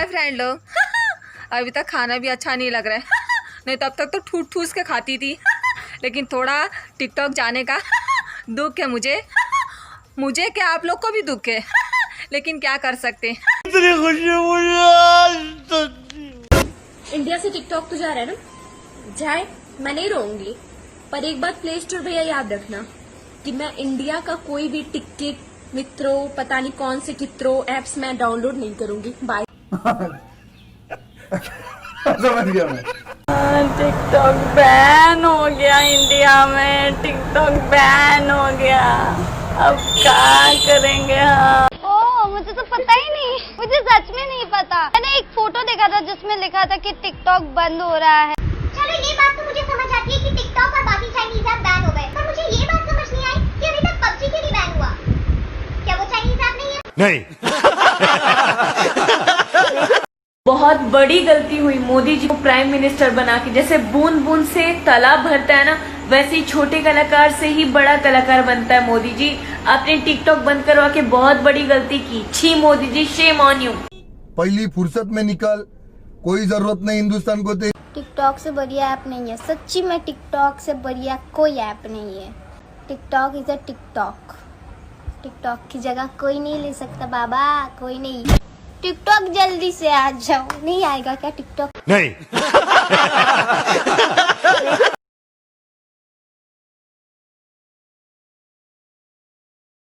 Hi friend लोग। अभी तक खाना भी अच्छा नहीं लग रहा है। नहीं तब तक तो ठूस ठूस के खाती थी, लेकिन थोड़ा टिकटॉक जाने का दुख है मुझे। मुझे क्या, आप लोग को भी दुख है, लेकिन क्या कर सकते हैं। इतनी खुशी मुझे। इंडिया से टिकटॉक तो जा रहा है ना, जाए, मैं नहीं रोऊंगी, पर एक बात प्ले स्टोर भैया याद रखना कि मैं इंडिया का कोई भी टिकट, मित्रों, पता नहीं कौन से कित्रों एप्स मैं डाउनलोड नहीं करूंगी। बाय। समझ गया मैं। टिकटॉक बैन हो गया इंडिया में, टिकटॉक बैन हो गया, अब क्या करेंगे हम? ओह, मुझे तो पता ही नहीं, मुझे सच में नहीं पता। मैंने एक फोटो देखा था जिसमें लिखा था कि टिकटॉक बंद हो रहा है। चलो ये बात तो मुझे समझ आती है कि टिकटॉक और बाकी चाइनीज ऐप बैन हो गए, पर मुझे ये बात समझ नहीं आई कि अभी तक पबजी क्यों नहीं बैन हुआ। क्या वो चाइनीज ऐप नहीं है? नहीं। बहुत बड़ी गलती हुई मोदी जी को प्राइम मिनिस्टर बना के। जैसे बूंद बूंद से तालाब भरता है ना, वैसे ही छोटे कलाकार से ही बड़ा कलाकार बनता है। मोदी जी, आपने टिकटॉक बंद करवा के बहुत बड़ी गलती की। छी Modi ji, shame on you. पहली फुर्सत में निकल, कोई जरूरत नहीं हिंदुस्तान को। टिकटॉक से बढ़िया ऐप नहीं है, सच्ची में टिकटॉक से बढ़िया कोई ऐप नहीं है। TikTok is a TikTok. TikTok की जगह कोई नहीं ले सकता बाबा, कोई नहीं। टिकटॉक जल्दी से आ जाओ। नहीं आएगा क्या टिकटॉक? नहीं।